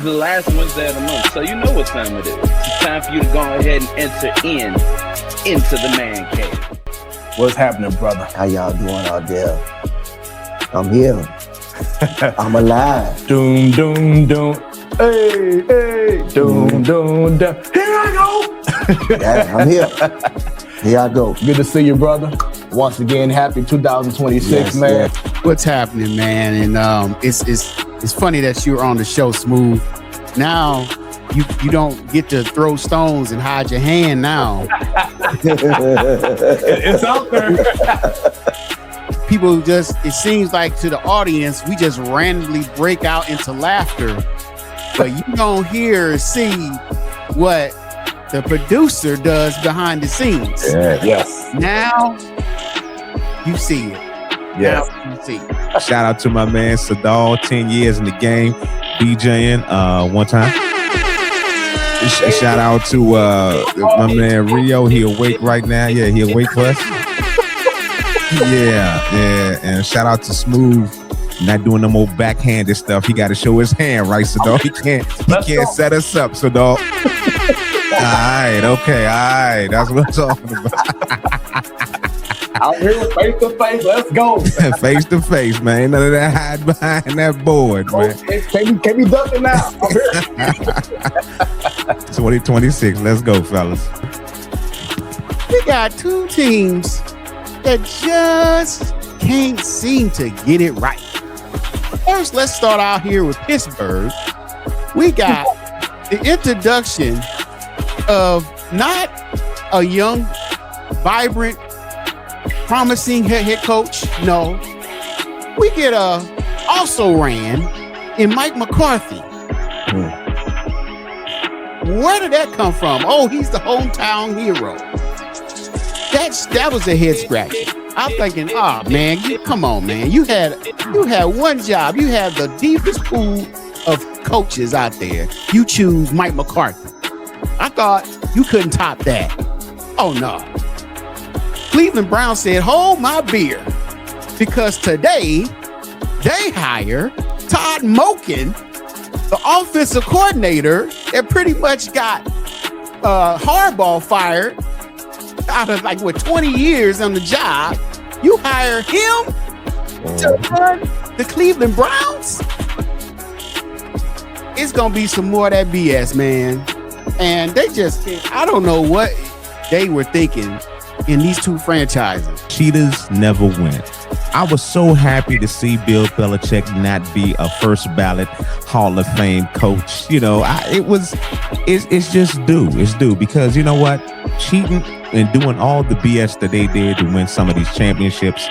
The last Wednesday of the month, so you know what time it is. It's time for you to go ahead and enter into the man cave. What's happening, brother? How y'all doing out there? I'm here. I'm alive. Doom, doom, doom. Hey, hey. Doom, doom, doom. Here I go. Yeah, I'm here. Here I go. Good to see you, brother. Once again, happy 2026, yes, man. Yes. What's happening, man? And it's funny that you're on the show, Smooth. Now you don't get to throw stones and hide your hand now. It's out there. People it seems like to the audience, we just randomly break out into laughter. But you don't hear or see what the producer does behind the scenes. Yeah. Yes. Now you see it. Yes. Now you see it. Shout out to my man Sadal, 10 years in the game, DJing one time. Shout out to my man Rio. He awake right now. Yeah, he awake for us. Yeah. And shout out to Smooth. Not doing no more backhanded stuff. He got to show his hand, right, Sadal? He can't set us up, Sadal. All right. That's what I'm talking about. Out here face to face. Let's go. Face to face, man. None of that hide behind that board, man. Can we duck it now? I'm here. 2026. Let's go, fellas. We got two teams that just can't seem to get it right. First, let's start out here with Pittsburgh. We got the introduction of not a young, vibrant, promising head coach. No, we get a also ran in Mike McCarthy. Where did that come from? Oh, he's the hometown hero. That was a head scratcher. I'm thinking, man, come on, man. You had one job. You had the deepest pool of coaches out there. You choose Mike McCarthy. I thought you couldn't top that. Oh no. Cleveland Browns said, hold my beer, because today they hire Todd Monken, the offensive coordinator that pretty much got Harbaugh fired out of 20 years on the job. You hire him to run the Cleveland Browns? It's going to be some more of that BS, man. And I don't know what they were thinking in these two franchises. Cheaters never win. I was so happy to see Bill Belichick not be a first ballot Hall of Fame coach. You know, it's just due. It's due, because you know what? Cheating and doing all the BS that they did to win some of these championships,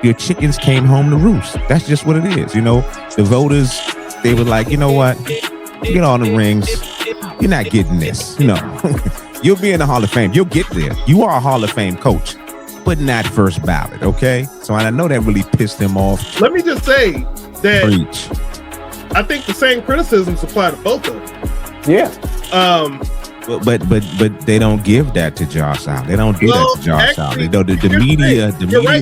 your chickens came home to roost. That's just what it is. You know, the voters, they were like, you know what? Get all the rings. You're not getting this. No. You'll be in the Hall of Fame. You'll get there. You are a Hall of Fame coach, but not first ballot, okay? So I know that really pissed him off. Let me just say that Preach. I think the same criticisms apply to both of them. Yeah. But they don't give that to Josh Allen. They don't do that to Josh Allen. The media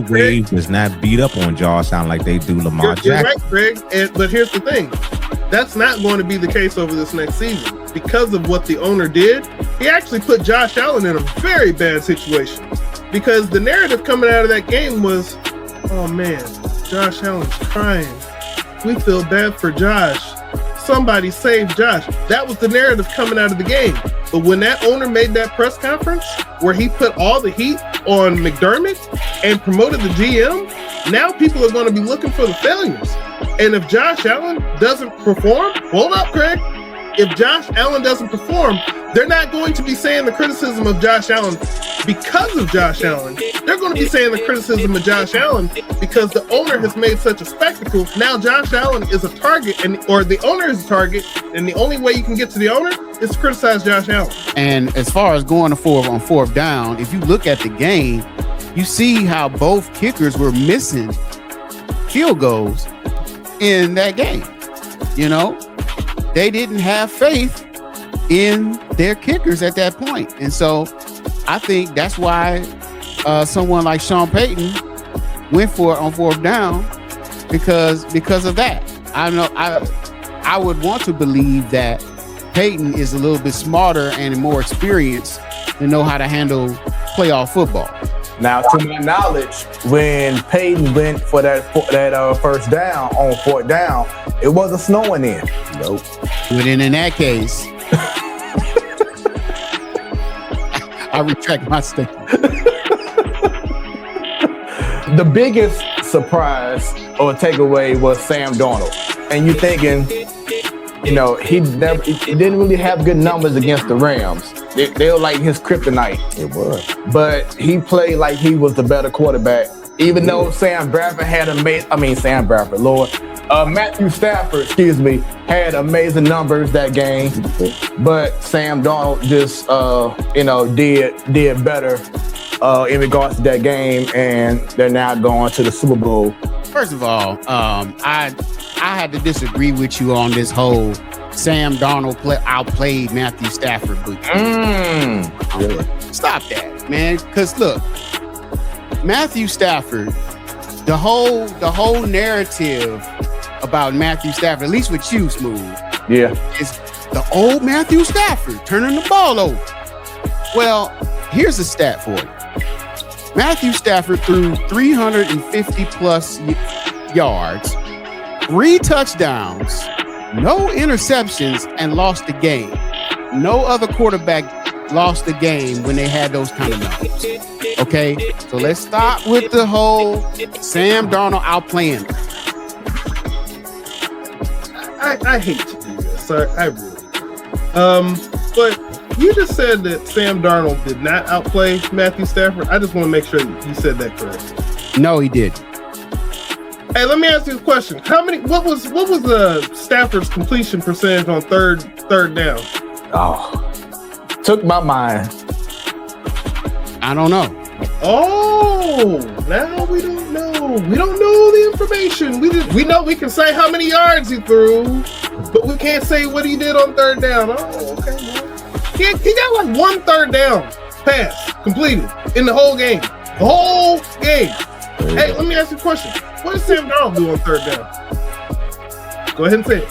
wave does not beat up on Josh Allen like they do Lamar Jackson. You're right, Greg. But here's the thing. That's not going to be the case over this next season. Because of what the owner did, he actually put Josh Allen in a very bad situation. Because the narrative coming out of that game was, oh man, Josh Allen's crying. We feel bad for Josh. Somebody save Josh. That was the narrative coming out of the game. But when that owner made that press conference where he put all the heat on McDermott and promoted the GM, now people are going to be looking for the failures. And if Josh Allen doesn't perform, hold up, Craig. If Josh Allen doesn't perform, they're not going to be saying the criticism of Josh Allen because of Josh Allen. They're going to be saying the criticism of Josh Allen because the owner has made such a spectacle. Now Josh Allen is a target, or the owner is a target, and the only way you can get to the owner is to criticize Josh Allen. And as far as going to fourth down, if you look at the game, you see how both kickers were missing field goals in that game. You know, they didn't have faith in their kickers at that point. And so I think that's why someone like Sean Payton went for it on fourth down, because of that. I know I would want to believe that Peyton is a little bit smarter and more experienced to know how to handle playoff football. Now, to my knowledge, when Peyton went for that first down on 4th down, it wasn't snowing in. Nope. But then in that case, I retract my statement. The biggest surprise or takeaway was Sam Darnold. And you're thinking, he didn't really have good numbers against the Rams. They were like his kryptonite. It was. But he played like he was the better quarterback. Even though Matthew Stafford, had amazing numbers that game. But Sam Darnold just, did better in regards to that game, and they're now going to the Super Bowl. First of all, I had to disagree with you on this whole Sam Darnold outplayed Matthew Stafford. Really? Stop that, man. Because look, Matthew Stafford, the whole narrative about Matthew Stafford, at least with you, Smooth, is the old Matthew Stafford turning the ball over. Well, here's a stat for you. Matthew Stafford threw 350 plus yards, 3 touchdowns, no interceptions, and lost the game. No other quarterback lost the game when they had those kind of numbers. Okay, so let's stop with the whole Sam Darnold outplaying. I hate to do this. I really do. But you just said that Sam Darnold did not outplay Matthew Stafford. I just want to make sure you said that correctly. No, he didn't. Hey, let me ask you a question. What was Stafford's completion percentage on third down? Oh, took my mind. I don't know. Oh, now we don't know. We don't know the information. We know we can say how many yards he threw, but we can't say what he did on third down. Oh, okay. He got like 1 third down pass completed in the whole game. The whole game. Hey, let me ask you a question. What does Sam Darnold do on third down? Go ahead and say it.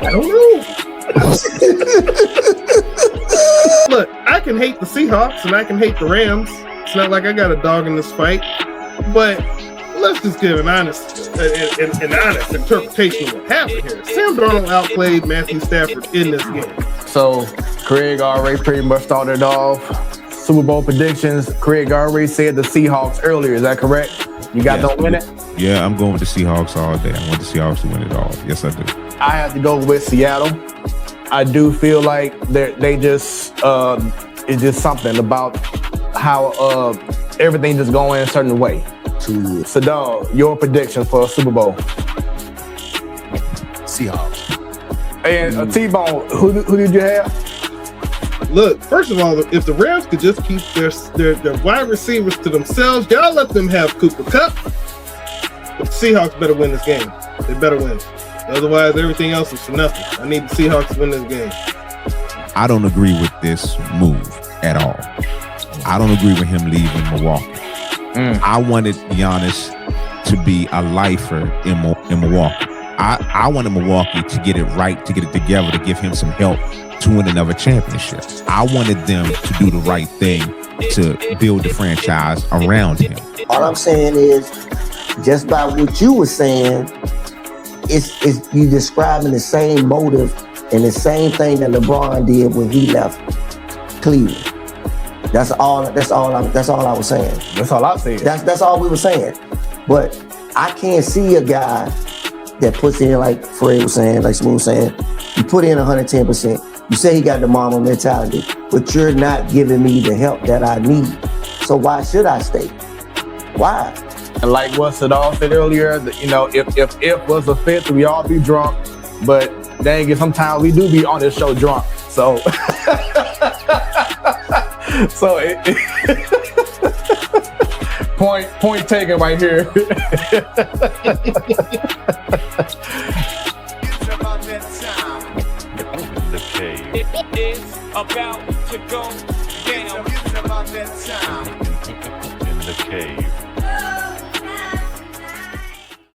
I don't know. Look, I can hate the Seahawks and I can hate the Rams. It's not like I got a dog in this fight, but let's just give an honest interpretation of what happened here. Sam Darnold outplayed Matthew Stafford in this game. So Craig already pretty much started off Super Bowl predictions. Craig already said the Seahawks earlier. Is that correct? You got them win it? Yeah, I'm going with the Seahawks all day. I want the Seahawks to win it all. Yes, I do. I have to go with Seattle. I do feel like they just it's just something about how everything just going a certain way. So, dog, your prediction for a Super Bowl? Seahawks. And T-Bone, who did you have? Look, first of all, if the Rams could just keep their wide receivers to themselves, y'all let them have Cooper Kupp. But the Seahawks better win this game. They better win. Otherwise, everything else is for nothing. I need the Seahawks to win this game. I don't agree with this move at all. I don't agree with him leaving Milwaukee. I wanted Giannis to be a lifer in Milwaukee. I wanted Milwaukee to get it right, to get it together, to give him some help to win another championship. I wanted them to do the right thing to build the franchise around him. All I'm saying is, just by what you were saying, it's you describing the same motive and the same thing that LeBron did when he left Cleveland. That's all I was saying. That's all I said. That's all we were saying. But I can't see a guy that puts in, like Fred was saying, like Smooth was saying, you put in 110%. You say he got the mama mentality, but you're not giving me the help that I need. So why should I stay? Why? And like what Sadal said earlier, if was a fifth, we all be drunk. But dang it, sometimes we do be on this show drunk. So, point taken right here. It's about to go down. It's about that time. In the cave.